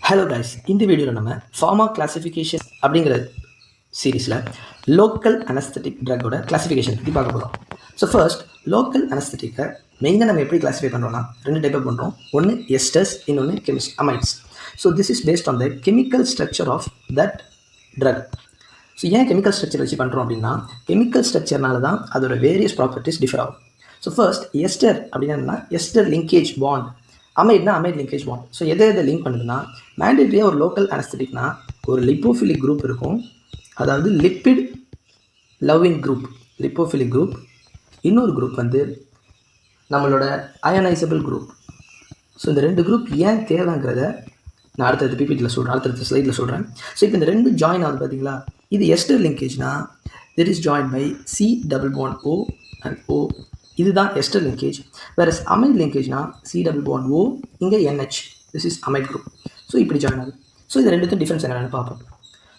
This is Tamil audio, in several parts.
ஹலோ கைஸ், இந்த வீடியோவில் நம்ம ஃபார்மா கிளாசிஃபிகேஷன் அப்படிங்கிற சீரீஸில் லோக்கல் அனஸ்தட்டிக் ட்ரக்கோட கிளாசிஃபிகேஷன் பற்றி பார்க்க போகிறோம். ஸோ ஃபர்ஸ்ட், லோக்கல் அனஸ்தட்டிக்கை மெயினாக நம்ம எப்படி கிளாஸிஃபை பண்ணுறோம்னா ரெண்டு டைப்பாக பண்ணுறோம். ஒன்று எஸ்டர்ஸ், இன்னொன்று amides. So this is based on the chemical structure of that drug. So ஏன் கெமிக்கல் ஸ்ட்ரக்சர் வச்சு பண்ணுறோம் அப்படின்னா கெமிக்கல் ஸ்ட்ரக்சர்னால தான் அதோட வேரியஸ் ப்ராப்பர்ட்டிஸ் டிஃபர் ஆகும். ஸோ ஃபர்ஸ்ட், எஸ்டர் அப்படின்னா எஸ்டர் லிங்கேஜ் பாண்ட், அமைட்னா அமைட் லிங்கேஜ் பாண்ட். ஸோ எதை லிங்க் பண்ணுதுன்னா மேண்டேட்ரியாக ஒரு லோக்கல் அனஸ்தட்டிக்னா ஒரு லிப்போஃபிலிக் குரூப் இருக்கும், அதாவது lipid loving group, lipophilic group. இன்னொரு குரூப் வந்து நம்மளோட அயனைசபிள் குரூப். ஸோ இந்த ரெண்டு குரூப் ஏன் தேவைங்கிறத நான் அடுத்தடுத்த பிபிடியில் சொல்கிறேன், அடுத்தடுத்த ஸ்லைடில் சொல்கிறேன். ஸோ இப்போ இந்த ரெண்டு ஜாயின் ஆகுது பார்த்தீங்களா, இது எஸ்டர் லிங்கேஜ்னா this is join by C double bond O and O. இதுதான் எஸ்டர் லிங்கேஜ். வேறஸ் அமைட் லிங்கேஜ்னா சி டபுள் பாண்ட் ஓ, இங்கே NH, this is amide group. So இப்படி ஜாயின் ஆகுது. ஸோ இது ரெண்டுக்கும் டிஃப்ரென்ஸ் என்னென்னு பார்ப்போம்.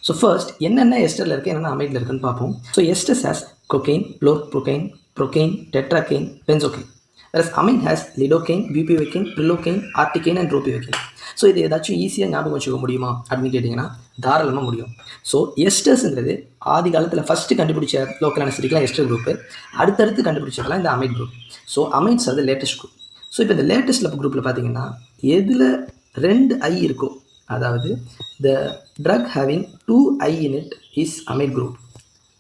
ஸோ ஃபர்ஸ்ட், என்னென்ன எஸ்டரில் இருக்குது, என்னென்ன அமைட்டில் இருக்குன்னு பார்ப்போம். So esters has cocaine, chloroprocaine, procaine, tetracaine, benzocaine. Whereas amide has lidocaine, bupivacaine, prilocaine, articaine and ropivacaine. So இது ஏதாச்சும் ஈஸியாக ஞாபகம் வச்சுக்க முடியுமா அப்படின்னு கேட்டிங்கன்னா தாராளமாக முடியும். ஸோ எஸ்டர்ஸுங்கிறது ஆதி காலத்தில் ஃபஸ்ட்டு கண்டுபிடிச்ச லோக்கல் அனஸ்தட்டிக்லாம் எஸ்டர் குரூப்பு, அடுத்தடுத்து கண்டுபிடிச்சதெல்லாம் இந்த அமைட் குரூப். ஸோ அமைட்ஸ் அது லேட்டஸ்ட் குரூப். ஸோ இப்போ இந்த லேட்டஸ்ட் குரூப்பில் பார்த்தீங்கன்னா எதில் 2 I இருக்கோ, அதாவது the drug having 2 I in it is amide group.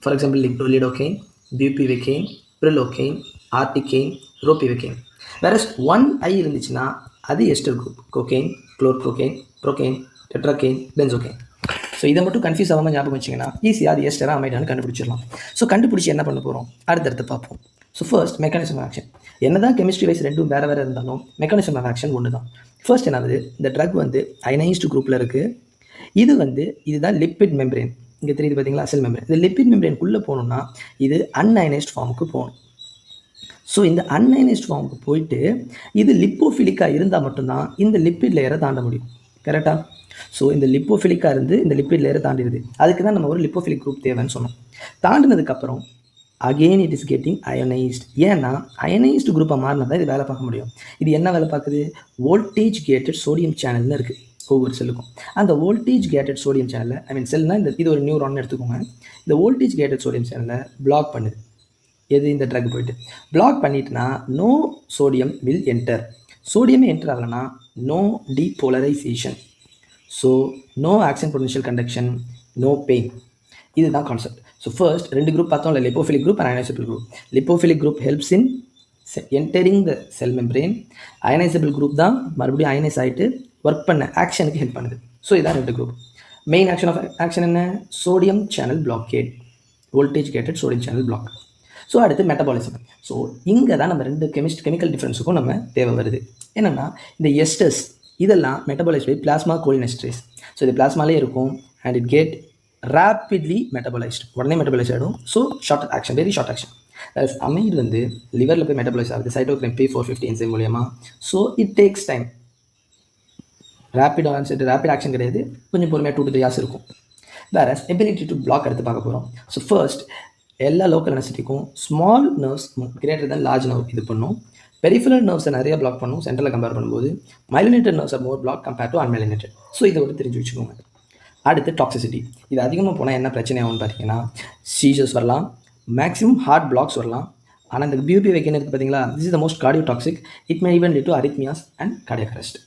For example lidocaine, bupivacaine, prilocaine, articaine, ropivacaine. Whereas 1 I இருந்துச்சுன்னா அது ester group, cocaine, chloroprocaine, procaine, tetracaine, benzocaine. So இதை மட்டும் கன்ஃபியூஸ் ஆகாமல் ஞாபகம் வச்சிங்கன்னா ஈஸியாக அது எஸ்டராக அமைடான்னு கண்டுபிடிச்சிடலாம். ஸோ கண்டுபிடிச்சி என்ன பண்ண போகிறோம் அடுத்தடுத்து பார்ப்போம். So first, mechanism of action. என்ன தான் கெமிஸ்ட்ரி வைஸ் ரெண்டும் வேறு வேறு இருந்தாலும் மெக்கானிசம் ஆஃப் ஆக்ஷன் ஒன்று தான். ஃபர்ஸ்ட் என்னது, இந்த ட்ரக் வந்து அயனைஸ்டு குரூப்பில் இருக்குது. இதுதான் லிப்பிட் மெம்பரேன். இங்கே தெரியுது பார்த்தீங்களா, செல் மெம்பரேன். இந்த லிப்பிட் மெம்பரேனுக்குள்ளே போகணுன்னா இது அன்அயனைஸ்ட் ஃபார்முக்கு போகணும். ஸோ இந்த அன்அயனைஸ்ட் ஃபார்முக்கு போயிட்டு இது லிப்போஃபிலிக்காக இருந்தால் மட்டும்தான் இந்த லிப்பிட் லேயரை தாண்ட முடியும். கரெக்டாக? ஸோ இந்த லிப்போஃபிலிக்காக இருந்து இந்த லிப்பிட் லேயரை தாண்டிடுது. அதுக்கு தான் நம்ம ஒரு லிப்போஃபிலிக் குரூப் தேவைன்னு சொன்னோம். தாண்டினதுக்கப்புறம் again it is getting ionised. ஏன்னா அயனைஸ்டு குரூப்பாக மாறினா தான் இது வேலை பார்க்க முடியும். இது என்ன வேலை பார்க்குது, வோல்டேஜ் கேட்டட் சோடியம் சேனல்னு இருக்குது ஒவ்வொரு செல்லுக்கும். அந்த வோல்டேஜ் கேட்டட் சோடியம் சேனலில் செல்னால் இது ஒரு நியூரான் எடுத்துக்கோங்க. இந்த வோல்டேஜ் கேட்டட் சோடியம் சேனலை பிளாக் பண்ணுது. எது, இந்த ட்ரக் போயிட்டு பிளாக் பண்ணிட்டுனா நோ சோடியம் வில் என்டர். சோடியமே என்டர் ஆகலைன்னா no depolarisation. So no action potential conduction, no pain. இதுதான் கான்செப்ட். ஸோ ஃபர்ஸ்ட் ரெண்டு குரூப் பார்த்தோம் இல்லை, lipophilic group and ionisable group. Lipophilic group helps in entering the cell membrane. Ionisable group தான் மறுபடியும் அயனைஸ் ஆகிட்டு ஒர்க் பண்ண ஆக்ஷனுக்கு ஹெல்ப் பண்ணுது. ஸோ இதான் ரெண்டு குரூப். மெயின் ஆக்ஷன் என்ன, sodium channel blockade, voltage gated sodium channel block. So அடுத்து மெட்டபாலிசம். ஸோ இங்கே தான் நம்ம ரெண்டு கெமிக்கல் டிஃப்ரென்ஸுக்கும் நம்ம தேவை வருது. என்னென்னா இந்த எஸ்டர்ஸ் இதெல்லாம் மெட்டபாலைஸ் பை பிளாஸ்மா கோலினெஸ்ட்ரேஸ். ஸோ இது பிளாஸ்மாலே இருக்கும் அண்ட் இட் கெட் ரேப்பிட்லி மெட்டபாலைஸ்டு, உடனே மெட்டபாலைஸ் ஆகிடும். So short action, very short action. Amide வந்து லிவரில் போய் மெட்டபாலைஸ் ஆகுது சைட்டோக்ரைன் P450 என்சைம் மூலியமா. So it takes time. Rapid action கிடையாது, கொஞ்சம் பொறுமையாக 2 to 3 hours இருக்கும். வேற எபிலிட்டி டு பிளாக் எடுத்து பார்க்க போகிறோம். ஸோ ஃபர்ஸ்ட், எல்லா லோக்கல் அனஸ்தட்டிக்கும் small nerves greater than large nerve இது பண்ணும். பெரிஃபரல் நர்வ்ஸை நிறைய பிளாக் பண்ணும் சென்ட்ரலில் கம்பேர் பண்ணும்போது. Myelinated nerves are more block compare to unmyelinated. So இதை ஒரு தெரிஞ்சு வச்சுக்கோங்க. அடுத்து டாக்ஸிசிட்டி. இது அதிகமாக போனால் என்ன பிரச்சனை ஆகும்னு பார்த்தீங்கன்னா சீசர்ஸ் வரலாம், மேக்ஸிமம் ஹார்ட் பிளாக்ஸ் வரலாம். ஆனால் இந்த பியூபிவைகைன் இருக்குது பார்த்தீங்களா, this is the most cardiotoxic. It may even lead to arrhythmias and cardiac arrest.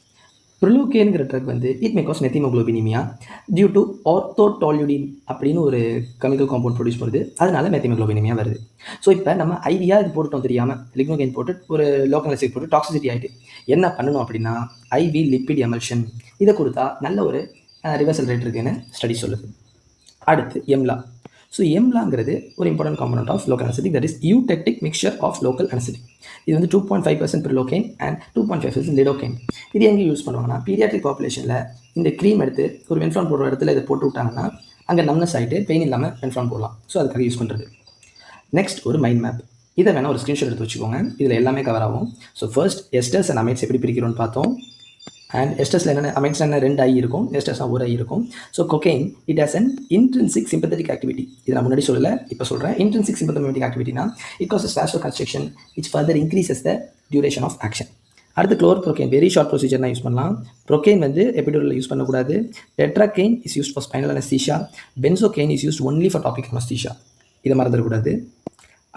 பிரிலோகேனுங்கிற ட்ரக் வந்து it may cause methaemoglobinaemia due to orthotoluidine அப்படின்னு ஒரு கெமிக்கல் காம்பவுண்ட் ப்ரொடியூஸ் பண்ணுது, அதனால மெத்திமோக்ளோபினிமியா வருது. ஸோ இப்போ நம்ம ஐடியா இது போட்டுட்டோம் தெரியாமல், லிக்னோகைன் போட்டு ஒரு லோக்கல் அனஸ்தட்டிக் போட்டு டாக்ஸிசிட்டி ஆகிட்டு என்ன பண்ணணும் அப்படின்னா IV லிப்பிட் எமல்ஷன் இதை கொடுத்தா நல்ல ஒரு ரிவர்சல் ரேட் இருக்குன்னு ஸ்டடி சொல்லுது. அடுத்து எம்லா. ஸோ எம்லாங்கிறது ஒரு important component of local anaesthetic, that is eutectic mixture of local anaesthetic. இது வந்து 2.5% பிரிலோகைன் அண்ட் 2.5% லிடோகைன். இது எங்கே யூஸ் பண்ணுவாங்கன்னா பீடியாட்ரிக் பாப்புலேஷனில் இந்த க்ரீம் எடுத்து ஒரு வென்ஃப்ரான் போடுற இடத்துல இதை போட்டு விட்டாங்கன்னா அங்கே நம்னஸ் ஆகிட்டு பெயின் இல்லாமல் வென்ஃப்ரான் போடலாம். ஸோ அதுக்காக யூஸ் பண்ணுறது. நெக்ஸ்ட் ஒரு மைண்ட் மேப். இதை வேணால் ஒரு ஸ்க்ரீன்ஷாட் எடுத்து வச்சுக்கோங்க, இதில் எல்லாமே கவர் ஆகும். ஸோ ஃபர்ஸ்ட் எஸ்டர்ஸ் அண்ட் அமைட்ஸ் எப்படி பிரிக்கிறோன்னு பார்த்தோம். அண்ட் எஸ்டர்ஸில் என்னென்ன அமைட்ஸ் என்ன 2 I இருக்கும், எஸ்டர்ஸாக 1 I இருக்கும். So cocaine it has an intrinsic sympathetic activity. இதை நான் முன்னாடி சொல்லலை, இப்போ சொல்கிறேன். இன்ட்ரின்சிக் சிம்பத்தமெட்டிக் ஆக்டிவிட்டினா it causes vasoconstriction which further increases the duration of action. அடுத்து chloroprocaine very short procedure use பண்ணலாம். ப்ரோகேன் வந்து எபிடூரலில் யூஸ் பண்ணக்கூடாது. Tetracaine is used for spinal anaesthesia. Benzocaine is used only for topic anaesthesia. இதை மறந்துடக்கூடாது.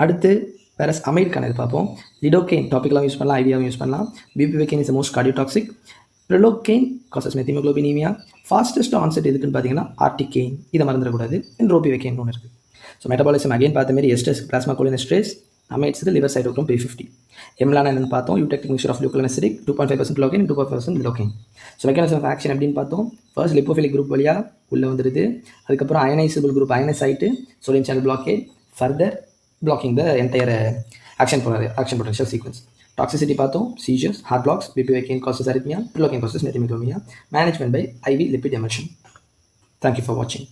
அடுத்து வேறு அமைடுக்கான இது பார்ப்போம். லிடோகேன் டாபிக்லாம் யூஸ் பண்ணலாம், ஐவியாவும் யூஸ் பண்ணலாம். Bupivacaine is most cardiotoxic. Prilocaine causes methaemoglobinaemia. Fastest onset எதுக்குன்னு பார்த்தீங்கன்னா ஆர்டிகேன், இதை மறந்துடக்கூடாது. ரோபிவேகேன் ஒன்று இருக்குது. ஸோ மெட்டபாலிசம் அகைன் பார்த்த மாதிரி எஸ்டர்ஸ் பிளாஸ்மா கோலினெஸ்ட்ரேஸ், அமைட்ஸுக்கு லிவர் சைடோக்ரோம் P50. எம்லானா என்னன்னு பார்த்தோம். Eutectic mixture of local anaesthetic 2.5% procaine 2.5% lidocaine. So mechanism of action அப்படின்னு பார்த்தோம். ஃபர்ஸ்ட் லிப்போஃபிலிக் குரூப் வழியாக உள்ளே வந்துடுது. அதுக்கப்புறம் அயனைசபிள் குரூப் அயனைஸ் ஆகிட்டு sodium channel blockade further blocking the entire action potential sequence. Toxicity பார்த்தோம். Seizures, heart blocks, bupivacaine causes arrhythmia, prilocaine causes methaemoglobinaemia. Management by IV lipid emulsion. Thank you for வாட்சிங்.